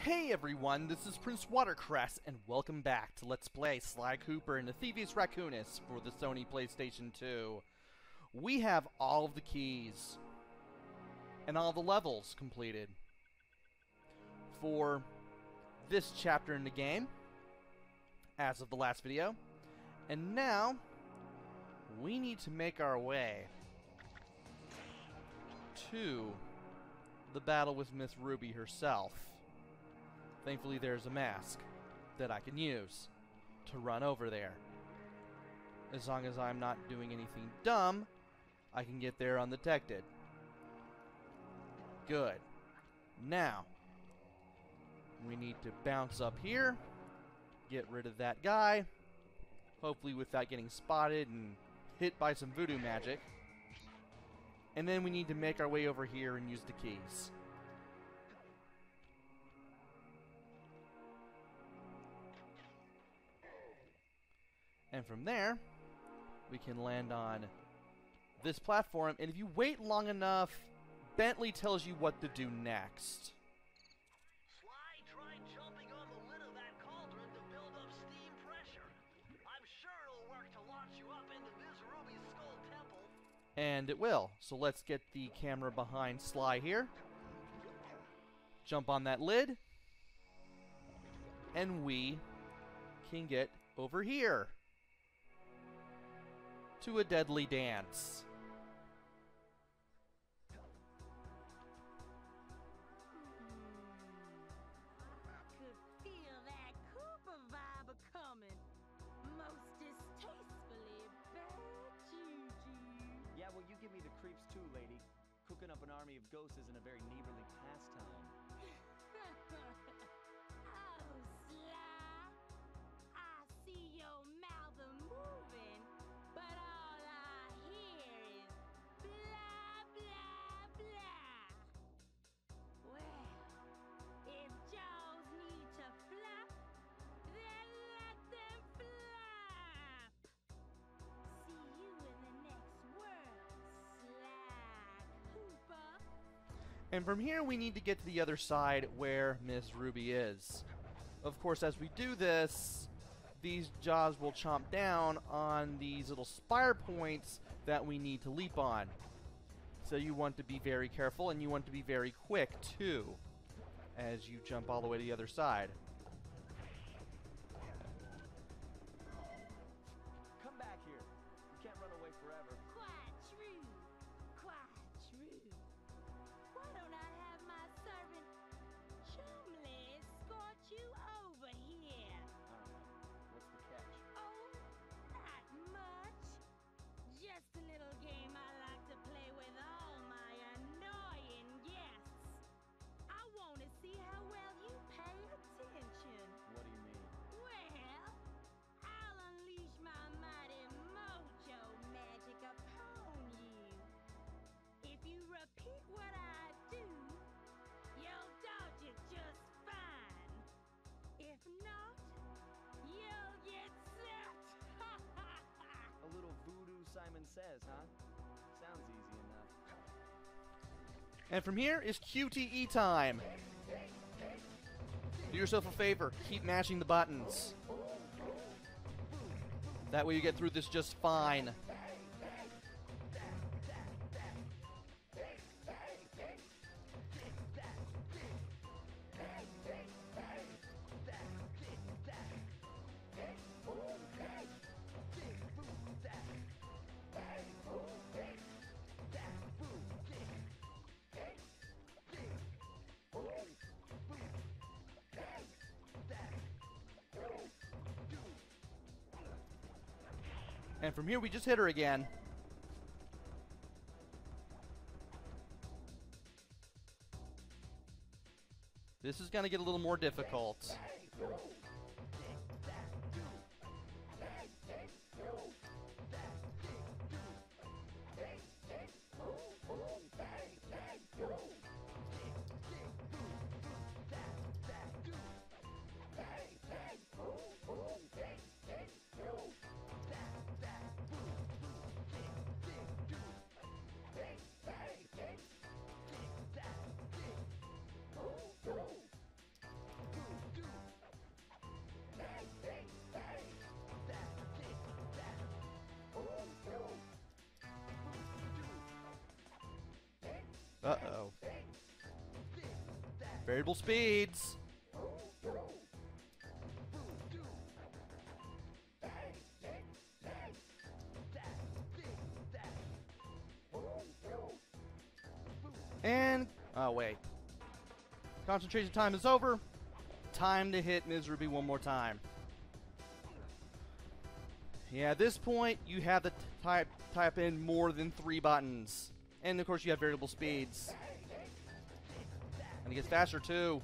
Hey everyone, this is PrinceWatercress, and welcome back to Let's Play Sly Cooper and the Thievius Raccoonus for the Sony PlayStation 2. We have all of the keys and all the levels completed for this chapter in the game, as of the last video. And now, we need to make our way to the battle with Miss Ruby herself. Thankfully, there's a mask that I can use to run over there. As long as I'm not doing anything dumb, I can get there undetected. Good. Now, we need to bounce up here, get rid of that guy, hopefully without getting spotted and hit by some voodoo magic. And then we need to make our way over here and use the keys. And from there, we can land on this platform, and if you wait long enough, Bentley tells you what to do next. Sly tried jumping on the lid of that cauldron to build up steam pressure. I'm sure it'll work to launch you up into Ms. Ruby's skull temple. And it will. So let's get the camera behind Sly here. Jump on that lid. And we can get over here to a deadly dance. I could feel that Cooper vibe a-coming. Most distastefully bad juju. Yeah, well, you give me the creeps too, lady. Cooking up an army of ghosts isn't a very neighborly pastime. Oh, Sly. I see your mouth a-moving, but all I hear is blah, blah, blah. Well, if jaws need to flap, then let them flap. See you in the next world, Sly Cooper. And from here, we need to get to the other side where Miss Ruby is. Of course, as we do this, these jaws will chomp down on these little spire points that we need to leap on. So you want to be very careful, and you want to be very quick, too, as you jump all the way to the other side. Come back here. You can't run away forever. Quite true. Quite true. Why don't I have my servant Chumley escort you over here? What's the catch? Oh, not much. Just a little game I like to play with all my annoying guests. I want to see how well you pay attention. What do you mean? Well, I'll unleash my mighty mojo magic upon you. If you repeat what I do, you'll dodge it just fine. If not, you'll get set. A little voodoo, Simon Says, huh? Sounds easy enough. And from here is QTE time. Do yourself a favor, keep mashing the buttons. That way you get through this just fine. And from here, we just hit her again. This is going to get a little more difficult. Variable speeds. And, oh wait. Concentration time is over. Time to hit Ms. Ruby one more time. Yeah, at this point, you have to type in more than 3 buttons. And of course, you have variable speeds. And it gets faster too.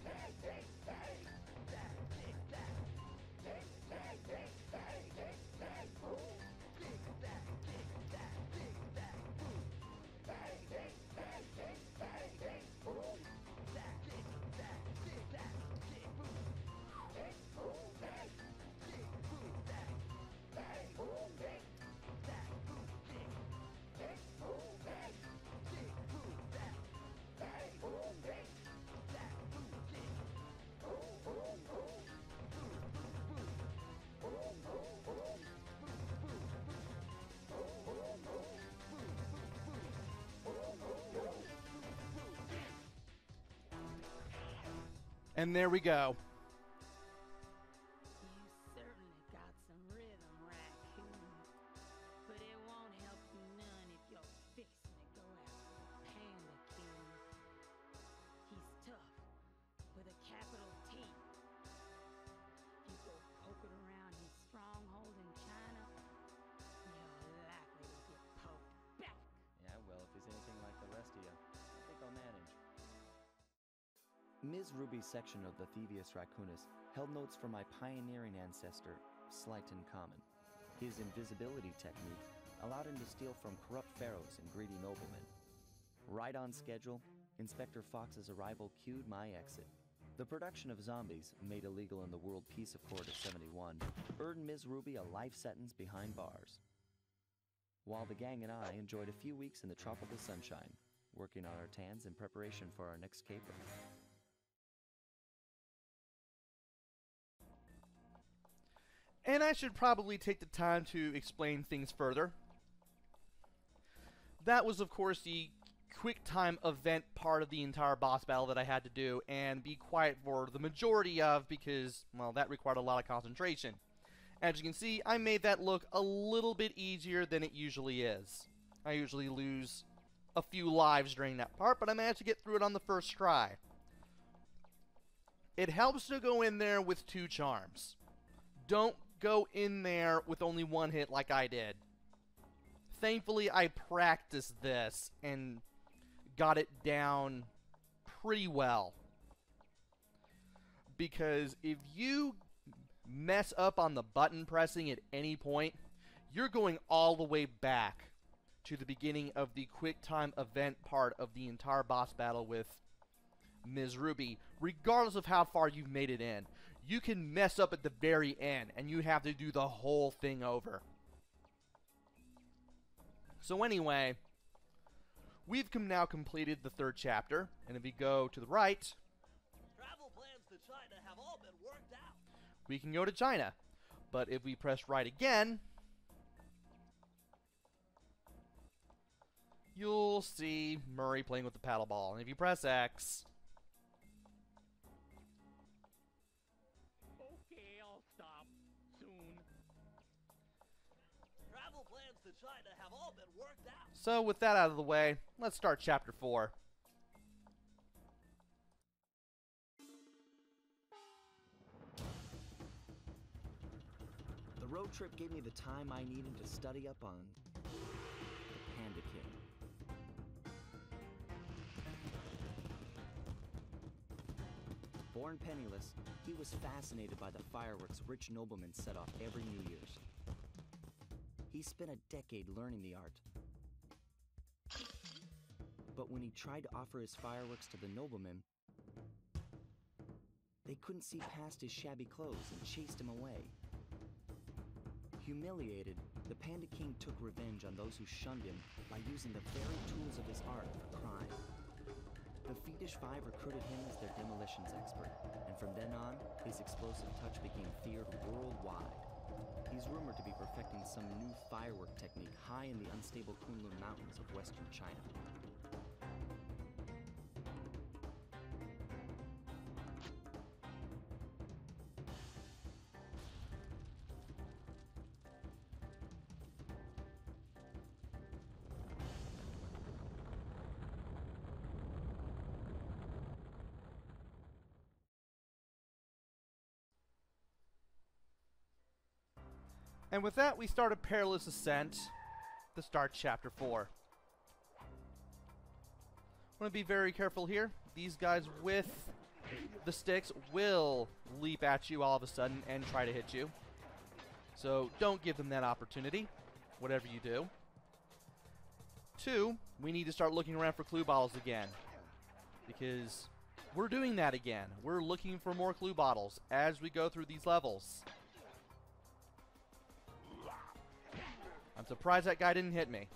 And there we go. You certainly got some rhythm, Raccoon. But it won't help you none if you're fixing to go after Panda King. He's tough, with a capital T. You go poking around his stronghold in China, you're likely to get poked back. Yeah, well, if he's anything like the rest of you, I think I'll manage. Ms. Ruby's section of the Thievius Raccoonus held notes from my pioneering ancestor, Slighton Common. His invisibility technique allowed him to steal from corrupt pharaohs and greedy noblemen. Right on schedule, Inspector Fox's arrival cued my exit. The production of zombies, made illegal in the World Peace Accord of '71, earned Ms. Ruby a life sentence behind bars. While the gang and I enjoyed a few weeks in the tropical sunshine, working on our tans in preparation for our next caper. And I should probably take the time to explain things further. That was, of course, the quick time event part of the entire boss battle that I had to do and be quiet for the majority of because, well, that required a lot of concentration. As you can see, I made that look a little bit easier than it usually is. I usually lose a few lives during that part, but I managed to get through it on the first try. It helps to go in there with 2 charms. Don't go in there with only 1 hit like I did. Thankfully, I practiced this and got it down pretty well. Because if you mess up on the button pressing at any point, you're going all the way back to the beginning of the quick time event part of the entire boss battle with Ms. Ruby, regardless of how far you've made it in. You can mess up at the very end, and you have to do the whole thing over. So anyway, we've now completed the 3rd chapter, and if we go to the right, Travel plans to China have all been worked out. we can go to China. But if we press right again, you'll see Murray playing with the paddle ball. And if you press X, Okay, I'll stop soon. Travel plans to China have all been worked out. so with that out of the way, let's start chapter 4. The road trip gave me the time I needed to study up on the Panda King. Born penniless, he was fascinated by the fireworks rich noblemen set off every New Year's. He spent a decade learning the art. But when he tried to offer his fireworks to the noblemen, they couldn't see past his shabby clothes and chased him away. Humiliated, the Panda King took revenge on those who shunned him by using the very tools of his art for crime. The Fiendish Five recruited him as their demolitions expert, and from then on, his explosive touch became feared worldwide. He's rumored to be perfecting some new firework technique high in the unstable Kunlun Mountains of western China. And with that, we start a Perilous Ascent to start Chapter 4. I want to be very careful here. These guys with the sticks will leap at you all of a sudden and try to hit you. So don't give them that opportunity, whatever you do. 2, we need to start looking around for clue bottles again, because we're doing that again. We're looking for more clue bottles as we go through these levels. I'm surprised that guy didn't hit me.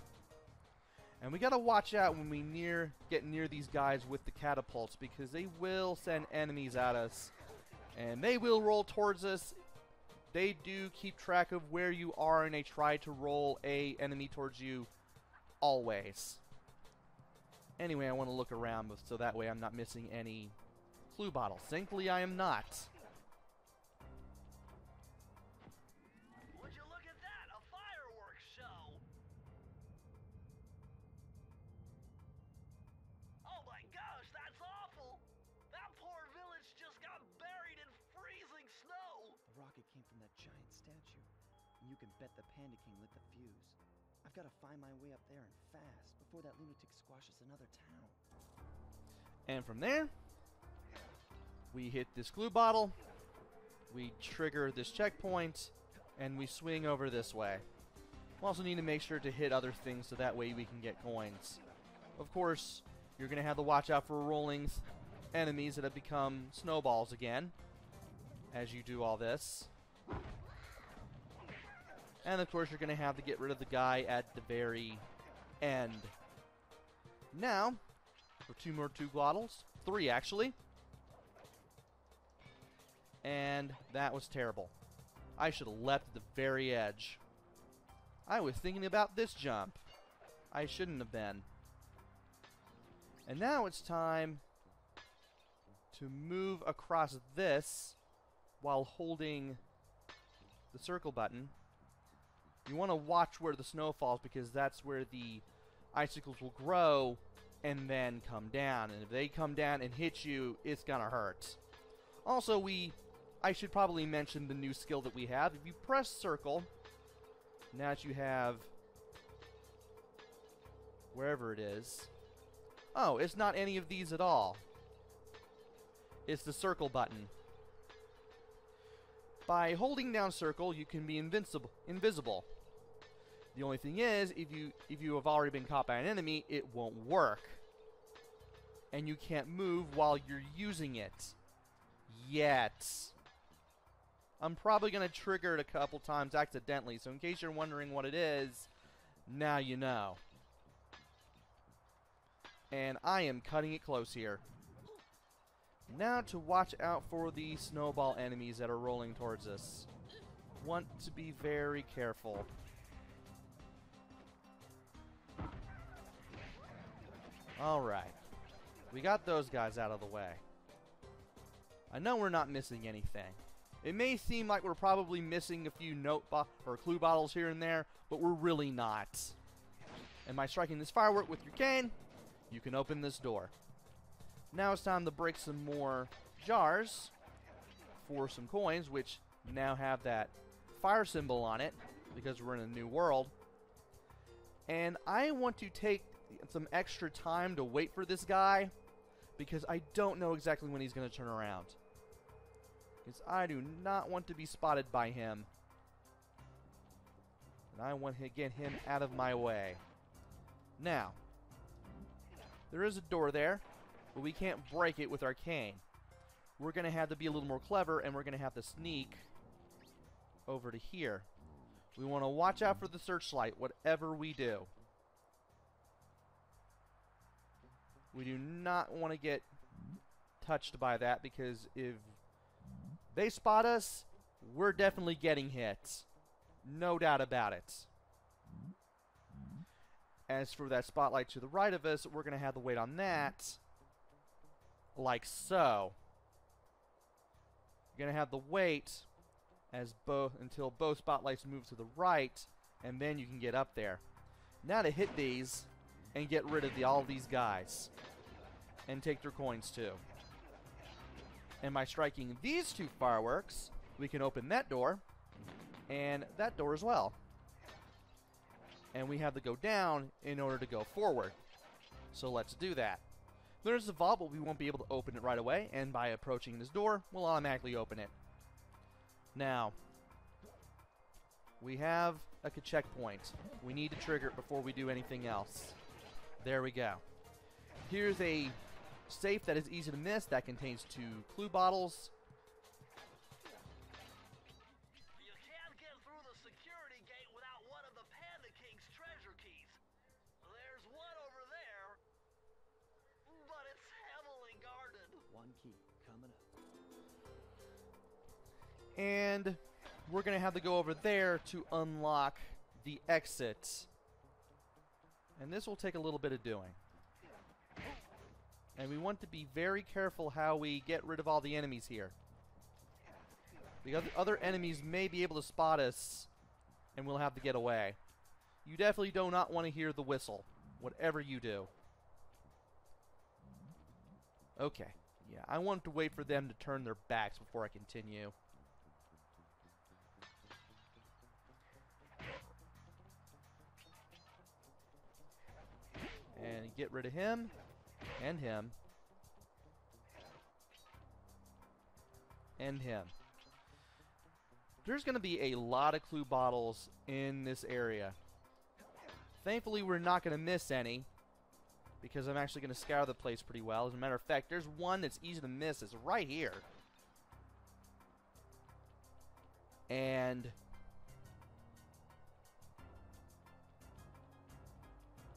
And we gotta watch out when we get near these guys with the catapults, because they will send enemies at us, and they will roll towards us. They do keep track of where you are, and they try to roll a enemy towards you always. Anyway, I want to look around so that way I'm not missing any clue bottles. Thankfully, I am not. Would you look at that? A fireworks show! Oh my gosh, that's awful! That poor village just got buried in freezing snow! The rocket came from that giant statue, and you can bet the Panda King lit the fuse. I've got to find my way up there and fast before that lunatic squashes another town. And from there, we hit this glue bottle, we trigger this checkpoint, and we swing over this way. We also need to make sure to hit other things so that way we can get coins. Of course, you're going to have to watch out for rolling enemies that have become snowballs again as you do all this. And of course, you're going to have to get rid of the guy at the very end. Now, for 2 more bottles. 3, actually. And that was terrible. I should have leapt at the very edge. I was thinking about this jump. I shouldn't have been. And now it's time to move across this while holding the circle button. You want to watch where the snow falls, because that's where the icicles will grow and then come down. And if they come down and hit you, it's gonna hurt. Also, I should probably mention the new skill that we have. If you press circle, now that you have wherever it is. Oh, it's not any of these at all. It's the circle button. By holding down circle, you can be invisible. The only thing is, if you have already been caught by an enemy, it won't work. And you can't move while you're using it. Yet. I'm probably going to trigger it a couple times accidentally, so in case you're wondering what it is, now you know. And I am cutting it close here. Now to watch out for the snowball enemies that are rolling towards us. Want to be very careful. Alright. We got those guys out of the way. I know we're not missing anything. It may seem like we're probably missing a few or clue bottles here and there, but we're really not. And by striking this firework with your cane, you can open this door. Now it's time to break some more jars for some coins, which now have that fire symbol on it, because we're in a new world. And I want to take some extra time to wait for this guy, because I don't know exactly when he's going to turn around. Because I do not want to be spotted by him. And I want to get him out of my way. Now, there is a door there, but we can't break it with our cane. We're going to have to be a little more clever, and we're going to have to sneak over to here. We want to watch out for the searchlight, whatever we do. We do not want to get touched by that, because if they spot us, we're definitely getting hit. No doubt about it. As for that spotlight to the right of us, we're going to have to wait on that. Like so. You're going to have to wait until both spotlights move to the right, and then you can get up there. Now to hit these and get rid of all these guys. And take their coins too. And by striking these 2 fireworks, we can open that door and that door as well. And we have to go down in order to go forward. So let's do that. There's a vault, but we won't be able to open it right away, and by approaching this door, we'll automatically open it. Now, we have a checkpoint. We need to trigger it before we do anything else. There we go. Here's a safe that is easy to miss that contains 2 clue bottles. You can't get through the security gate without one of the Panda King's treasure keys. There's one over there, but it's heavily guarded. One key coming up. And we're going to have to go over there to unlock the exit. And this will take a little bit of doing. And we want to be very careful how we get rid of all the enemies here. The other enemies may be able to spot us, and we'll have to get away. You definitely do not want to hear the whistle, whatever you do. Okay. Yeah, I want to wait for them to turn their backs before I continue. And get rid of him. And him. And him. There's going to be a lot of clue bottles in this area. Thankfully, we're not going to miss any, because I'm actually going to scour the place pretty well. As a matter of fact, there's one that's easy to miss. It's right here. And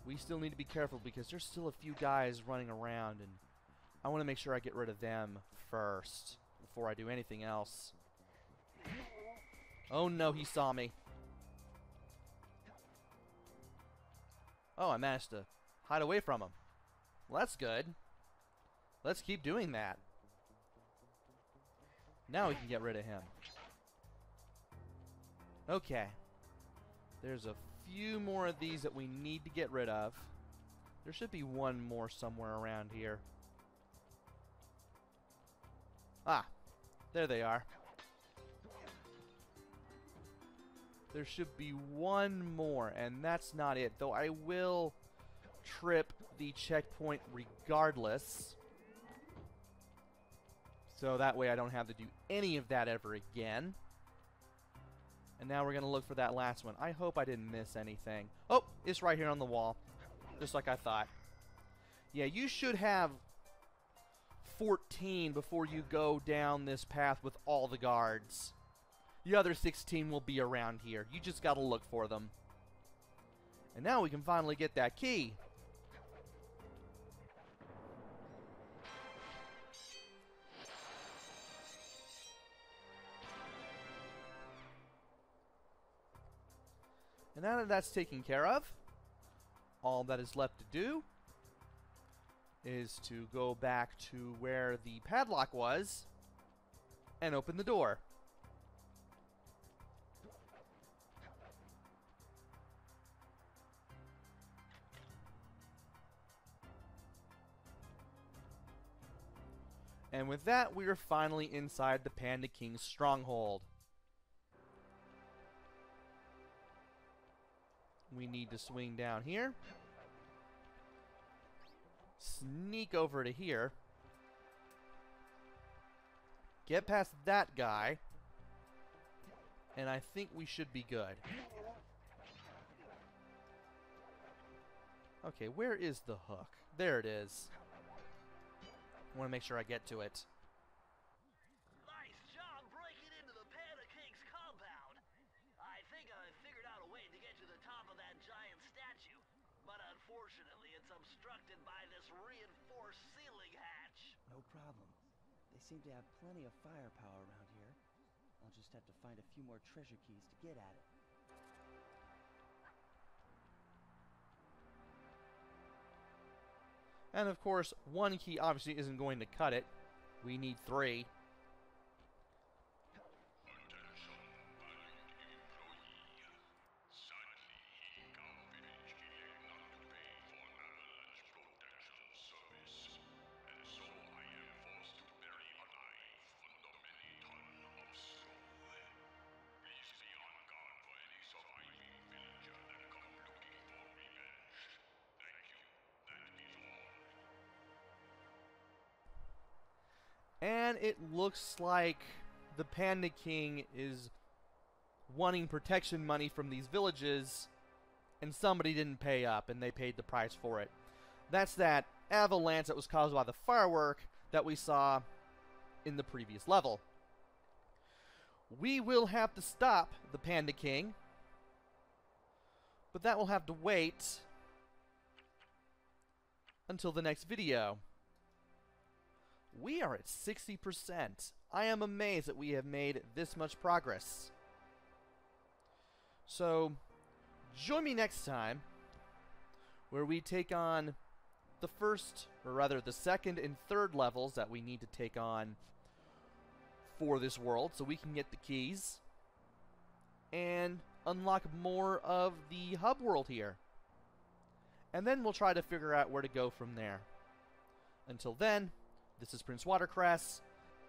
we still need to be careful because there's still a few guys running around, and I want to make sure I get rid of them first before I do anything else. Oh no, he saw me. Oh, I managed to hide away from him. Well, that's good. Let's keep doing that. Now we can get rid of him. Okay. There's a few more of these that we need to get rid of. There should be one more somewhere around here. Ah, there they are. There should be one more, and that's not it. Though I will trip the checkpoint regardless. So that way I don't have to do any of that ever again. And now we're going to look for that last one. I hope I didn't miss anything. Oh, it's right here on the wall. Just like I thought. Yeah, you should have 14 before you go down this path with all the guards. The other 16 will be around here. You just got to look for them. And now we can finally get that key. And now that that's taken care of, all that is left to do is to go back to where the padlock was and open the door. And with that, we are finally inside the Panda King's stronghold. We need to swing down here. Sneak over to here. Get past that guy. And I think we should be good. Okay, where is the hook? There it is. I want to make sure I get to it. Nice job breaking into the Panda King's compound. I think I figured out a way to get to the top of that giant statue, but unfortunately it's obstructed by this reinforced ceiling hatch. No problem. They seem to have plenty of firepower around here. I'll just have to find a few more treasure keys to get at it. And of course, one key obviously isn't going to cut it. We need 3. And it looks like the Panda King is wanting protection money from these villages, and somebody didn't pay up, and they paid the price for it. That's that avalanche that was caused by the firework that we saw in the previous level. We will have to stop the Panda King, but that will have to wait until the next video. We are at 60%. I am amazed that we have made this much progress. So, join me next time, where we take on the first, or rather the second and third levels that we need to take on for this world, so we can get the keys and unlock more of the hub world here. And then we'll try to figure out where to go from there. Until then, this is PrinceWatercress.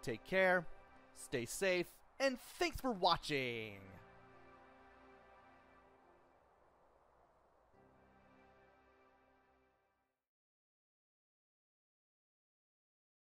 Take care, stay safe, and thanks for watching!